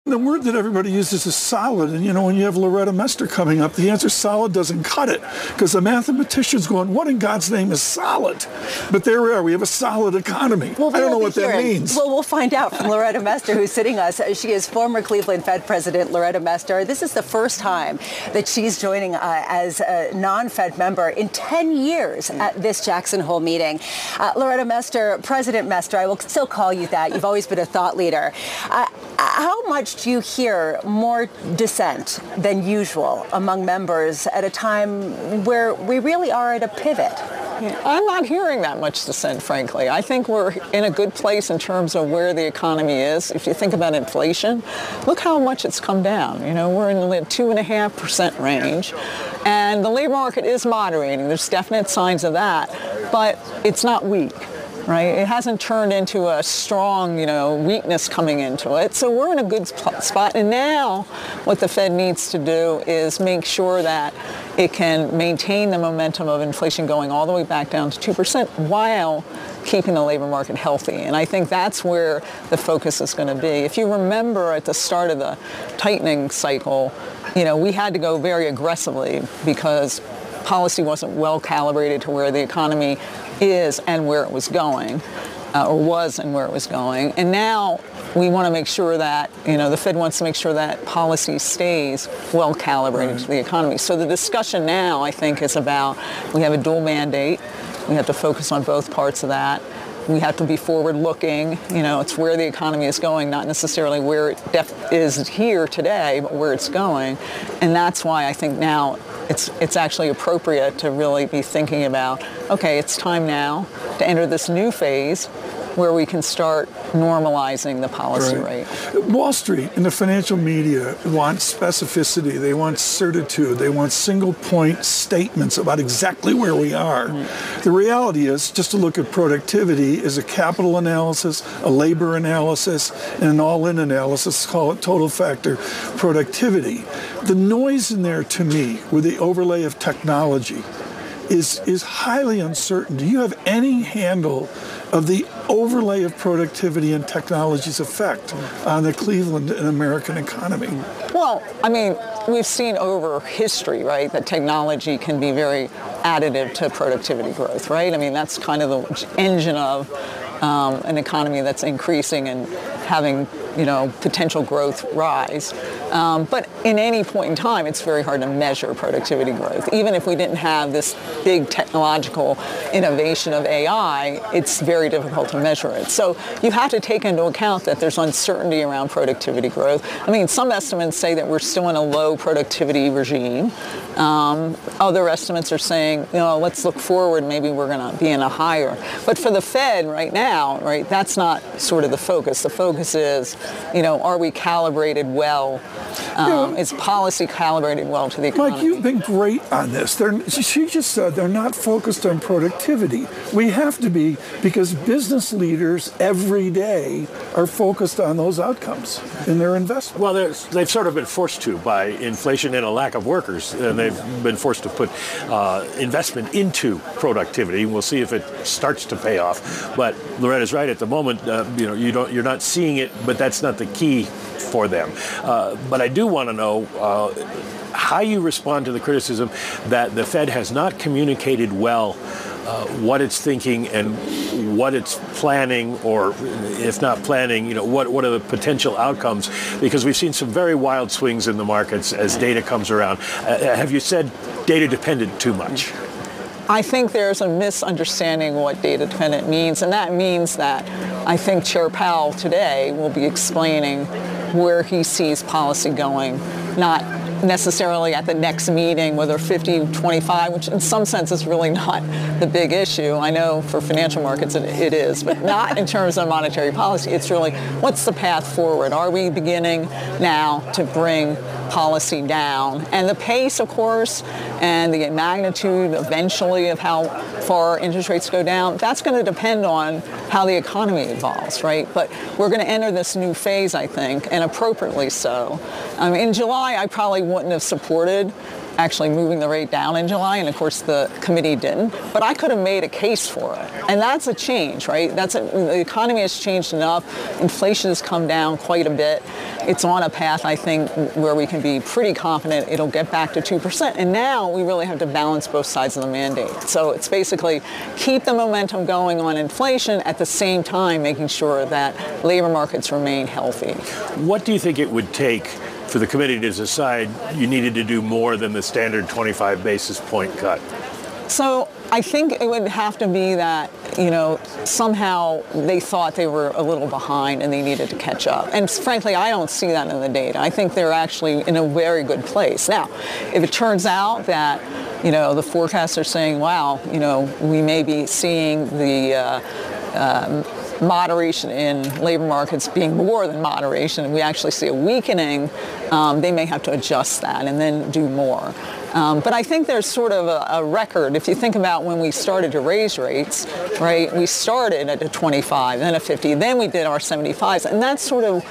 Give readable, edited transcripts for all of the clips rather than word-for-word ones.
The word that everybody uses is solid, and when you have Loretta Mester coming up, the answer solid doesn't cut it, because the mathematician's going, what in God's name is solid? But there we are, we have a solid economy. Well, I don't know what that means. Well, we'll find out from Loretta Mester, who's sitting us. She is former Cleveland Fed President Loretta Mester. This is the first time that she's joining as a non-Fed member in 10 years at this Jackson Hole meeting. Loretta Mester, President Mester, I will still call you that. You've always been a thought leader. How much do you hear more dissent than usual among members at a time where we really are at a pivot? I'm not hearing that much dissent, frankly. I think we're in a good place in terms of where the economy is. If you think about inflation, look how much it's come down. We're in the 2.5% range, and the labor market is moderating. There's definite signs of that, but it's not weak. Right? It hasn't turned into a strong, weakness coming into it. So we're in a good spot. And now what the Fed needs to do is make sure that it can maintain the momentum of inflation going all the way back down to 2% while keeping the labor market healthy. And I think that's where the focus is going to be. If you remember at the start of the tightening cycle, we had to go very aggressively because policy wasn't well calibrated to where the economy is and where it was going, or was and where it was going. And now we want to make sure that, the Fed wants to make sure that policy stays well calibrated to the economy. So the discussion now, I think, is about, we have a dual mandate. We have to focus on both parts of that. We have to be forward-looking. It's where the economy is going, not necessarily where it is here today, but where it's going. And that's why I think now it's actually appropriate to really be thinking about, okay, it's time now to enter this new phase where we can start normalizing the policy rate. Wall Street and the financial media want specificity. They want certitude. They want single point statements about exactly where we are. The reality is, just to look at productivity is a capital analysis, a labor analysis, and an all-in analysis, call it total factor productivity. The noise in there, to me, with the overlay of technology, is highly uncertain. Do you have any handle of the overlay of productivity and technology's effect on the Cleveland and American economy? Well, we've seen over history, right, that technology can be very additive to productivity growth, right? That's kind of the engine of an economy that's increasing and having, potential growth rise. But in any point in time, it's very hard to measure productivity growth. Even if we didn't have this big technological innovation of AI, it's very difficult to measure it. So you have to take into account that there's uncertainty around productivity growth. Some estimates say that we're still in a low productivity regime. Other estimates are saying, let's look forward, maybe we're going to be in a higher. But for the Fed right now, right, that's not sort of the focus. The focus is, are we calibrated well? Is policy calibrated well to the economy? Mike, you've been great on this. She just said they're not focused on productivity. We have to be, because business leaders every day are focused on those outcomes in their investment. Well, they've sort of been forced to by inflation and a lack of workers, and they've been forced to put investment into productivity. We'll see if it starts to pay off. But Loretta's right. At the moment, you're not seeing it, but that's not the key for them. But I do want to know how you respond to the criticism that the Fed has not communicated well what it's thinking and what it's planning, or if not planning, what are the potential outcomes? Because we've seen some very wild swings in the markets as data comes around. Have you said data dependent too much? I think there's a misunderstanding what data dependent means, and that means that I think Chair Powell today will be explaining where he sees policy going, not necessarily at the next meeting, whether 50-25, which in some sense is really not the big issue. I know for financial markets it is, but not in terms of monetary policy. It's really, what's the path forward? Are we beginning now to bring policy down? And the pace, of course, and the magnitude eventually of how far interest rates go down, that's going to depend on how the economy evolves, right? But we're going to enter this new phase, I think, and appropriately so. In July, I probably wouldn't have supported actually moving the rate down in July, and of course the committee didn't. But I could have made a case for it, and that's a change, right? The economy has changed enough. Inflation has come down quite a bit. It's on a path, I think, where we can be pretty confident it'll get back to 2%. And now we really have to balance both sides of the mandate. So it's basically keep the momentum going on inflation at the same time making sure that labor markets remain healthy. What do you think it would take for the committee to decide you needed to do more than the standard 25 basis point cut? So I think it would have to be that, somehow they thought they were a little behind and they needed to catch up. And frankly, I don't see that in the data. I think they're actually in a very good place. Now, if it turns out that, the forecasts are saying, wow, we may be seeing the moderation in labor markets being more than moderation, and we actually see a weakening, they may have to adjust that and then do more. But I think there's sort of a record. If you think about when we started to raise rates, right, we started at a 25, then a 50, then we did our 75s. And that's sort of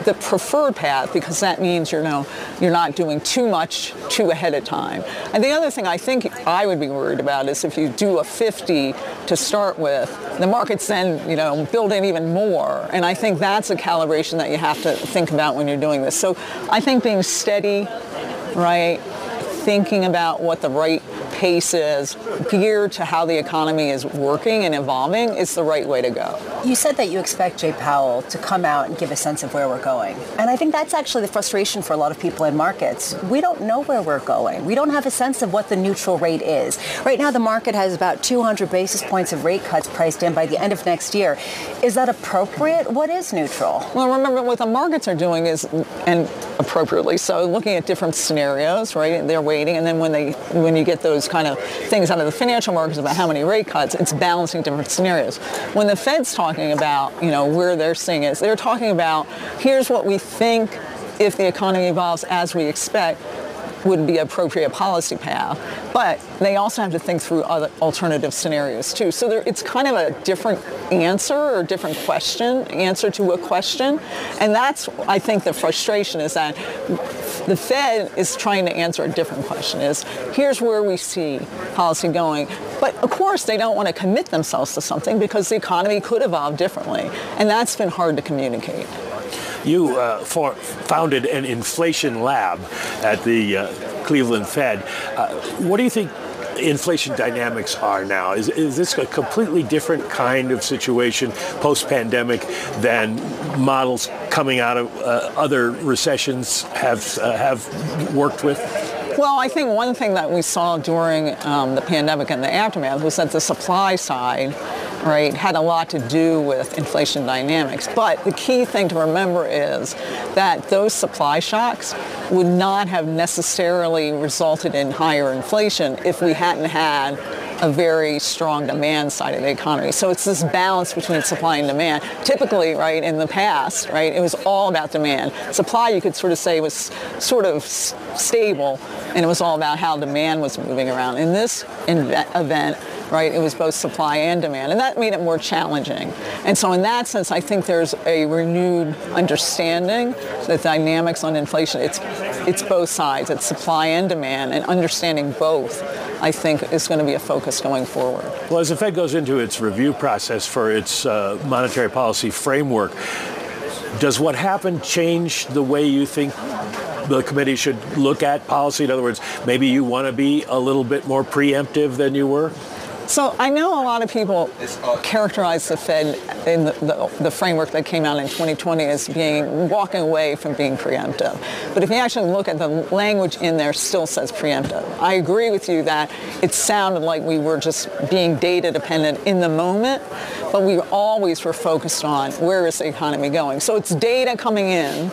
the preferred path because that means, you're not doing too much too ahead of time. And the other thing I think I would be worried about is if you do a 50 to start with, the markets then, build in even more. And I think that's a calibration that you have to think about when you're doing this. So I think being steady, right, thinking about what the right pace is, geared to how the economy is working and evolving, is the right way to go. You said that you expect Jay Powell to come out and give a sense of where we're going. And I think that's actually the frustration for a lot of people in markets. We don't know where we're going. We don't have a sense of what the neutral rate is. Right now, the market has about 200 basis points of rate cuts priced in by the end of next year. Is that appropriate? What is neutral? Well, remember what the markets are doing is, and appropriately so, looking at different scenarios, right? They're waiting, and then when you get those kind of things out of the financial markets about how many rate cuts, it's balancing different scenarios. When the Fed's talking about, where they're seeing is, they're talking about, here's what we think if the economy evolves as we expect would be appropriate policy path. But they also have to think through other alternative scenarios too. So it's kind of a different answer or different answer to a question. And that's, I think, the frustration is that the Fed is trying to answer a different question, is here's where we see policy going. But of course, they don't want to commit themselves to something because the economy could evolve differently. And that's been hard to communicate. You founded an inflation lab at the Cleveland Fed. What do you think inflation dynamics are now? Is this a completely different kind of situation post-pandemic than models coming out of other recessions have worked with? Well, I think one thing that we saw during the pandemic and the aftermath was that the supply side, right, had a lot to do with inflation dynamics. But the key thing to remember is that those supply shocks would not have necessarily resulted in higher inflation if we hadn't had a very strong demand side of the economy. So it's this balance between supply and demand. Typically, right, in the past, right, it was all about demand. Supply, you could sort of say, was sort of stable, and it was all about how demand was moving around. In this event, right, it was both supply and demand, and that made it more challenging. And so in that sense, I think there's a renewed understanding that dynamics on inflation, it's both sides, it's supply and demand, and understanding both, I think, is going to be a focus going forward. Well, as the Fed goes into its review process for its monetary policy framework, does what happened change the way you think the committee should look at policy? In other words, maybe you want to be a little bit more preemptive than you were? So I know a lot of people characterize the Fed in the framework that came out in 2020 as walking away from being preemptive. But if you actually look at the language in there, still says preemptive. I agree with you that it sounded like we were just being data dependent in the moment, but we always were focused on where is the economy going. So it's data coming in,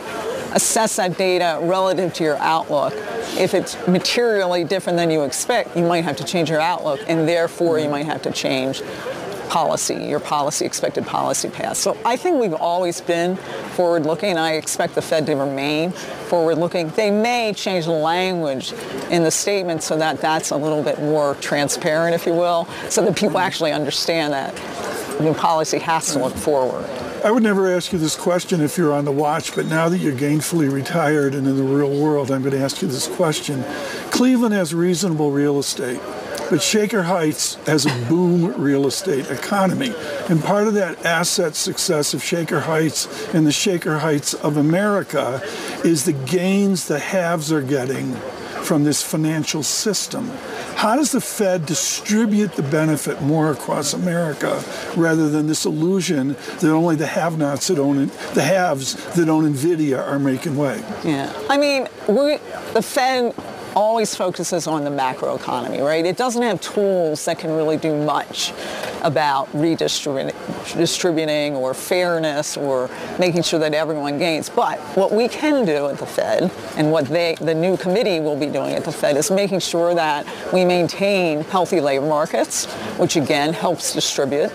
assess that data relative to your outlook. If it's materially different than you expect, you might have to change your outlook, and therefore you might have to change your expected policy path. So I think we've always been forward-looking, and I expect the Fed to remain forward-looking. They may change the language in the statement so that that's a little bit more transparent, if you will, so that people actually understand that the policy has to look forward. I would never ask you this question if you're on the watch, but now that you're gainfully retired and in the real world, I'm going to ask you this question. Cleveland has reasonable real estate, but Shaker Heights has a boom real estate economy. And part of that asset success of Shaker Heights and the Shaker Heights of America is the gains the haves are getting from this financial system. How does the Fed distribute the benefit more across America rather than this illusion that only the have-nots that own it, the haves that own NVIDIA are making way? Yeah, I mean, the Fed always focuses on the macroeconomy, right? It doesn't have tools that can really do much about redistributing or fairness or making sure that everyone gains. But what we can do at the Fed, and what the new committee will be doing at the Fed, is making sure that we maintain healthy labor markets, which again helps distribute,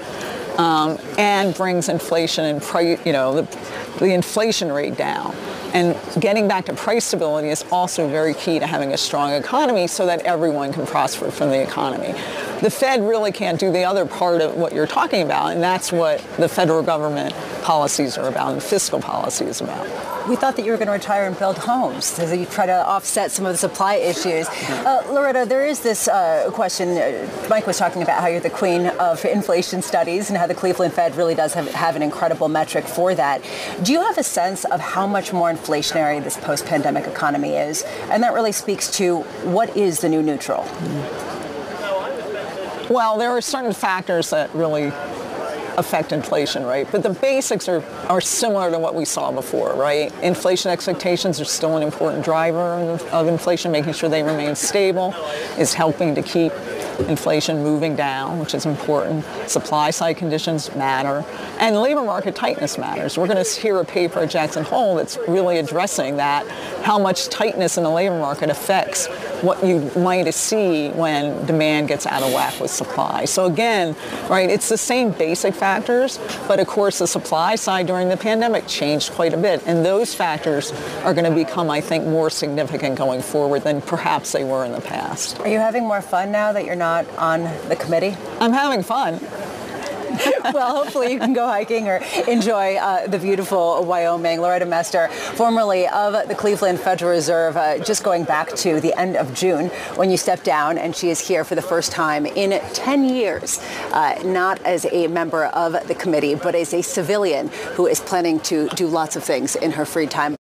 and brings inflation and the inflation rate down. And getting back to price stability is also very key to having a strong economy so that everyone can prosper from the economy. The Fed really can't do the other part of what you're talking about, and that's what the federal government policies are about and fiscal policy is about. We thought that you were going to retire and build homes, so you try to offset some of the supply issues. Loretta, there is this question. Mike was talking about how you're the queen of inflation studies and how the Cleveland Fed really does have an incredible metric for that. Do you have a sense of how much more inflationary this post-pandemic economy is? And that really speaks to what is the new neutral? Well, there are certain factors that really affect inflation, right? But the basics are similar to what we saw before, right? Inflation expectations are still an important driver of inflation. Making sure they remain stable is helping to keep inflation moving down, which is important. Supply side conditions matter. And labor market tightness matters. We're going to hear a paper at Jackson Hole that's really addressing that, how much tightness in the labor market affects what you might see when demand gets out of whack with supply. So again, right, it's the same basic factors, but of course the supply side during the pandemic changed quite a bit. And those factors are going to become, I think, more significant going forward than perhaps they were in the past. Are you having more fun now that you're not on the committee? I'm having fun. Well, hopefully you can go hiking or enjoy the beautiful Wyoming. Loretta Mester, formerly of the Cleveland Federal Reserve, just going back to the end of June when you stepped down, and she is here for the first time in 10 years, not as a member of the committee, but as a civilian who is planning to do lots of things in her free time.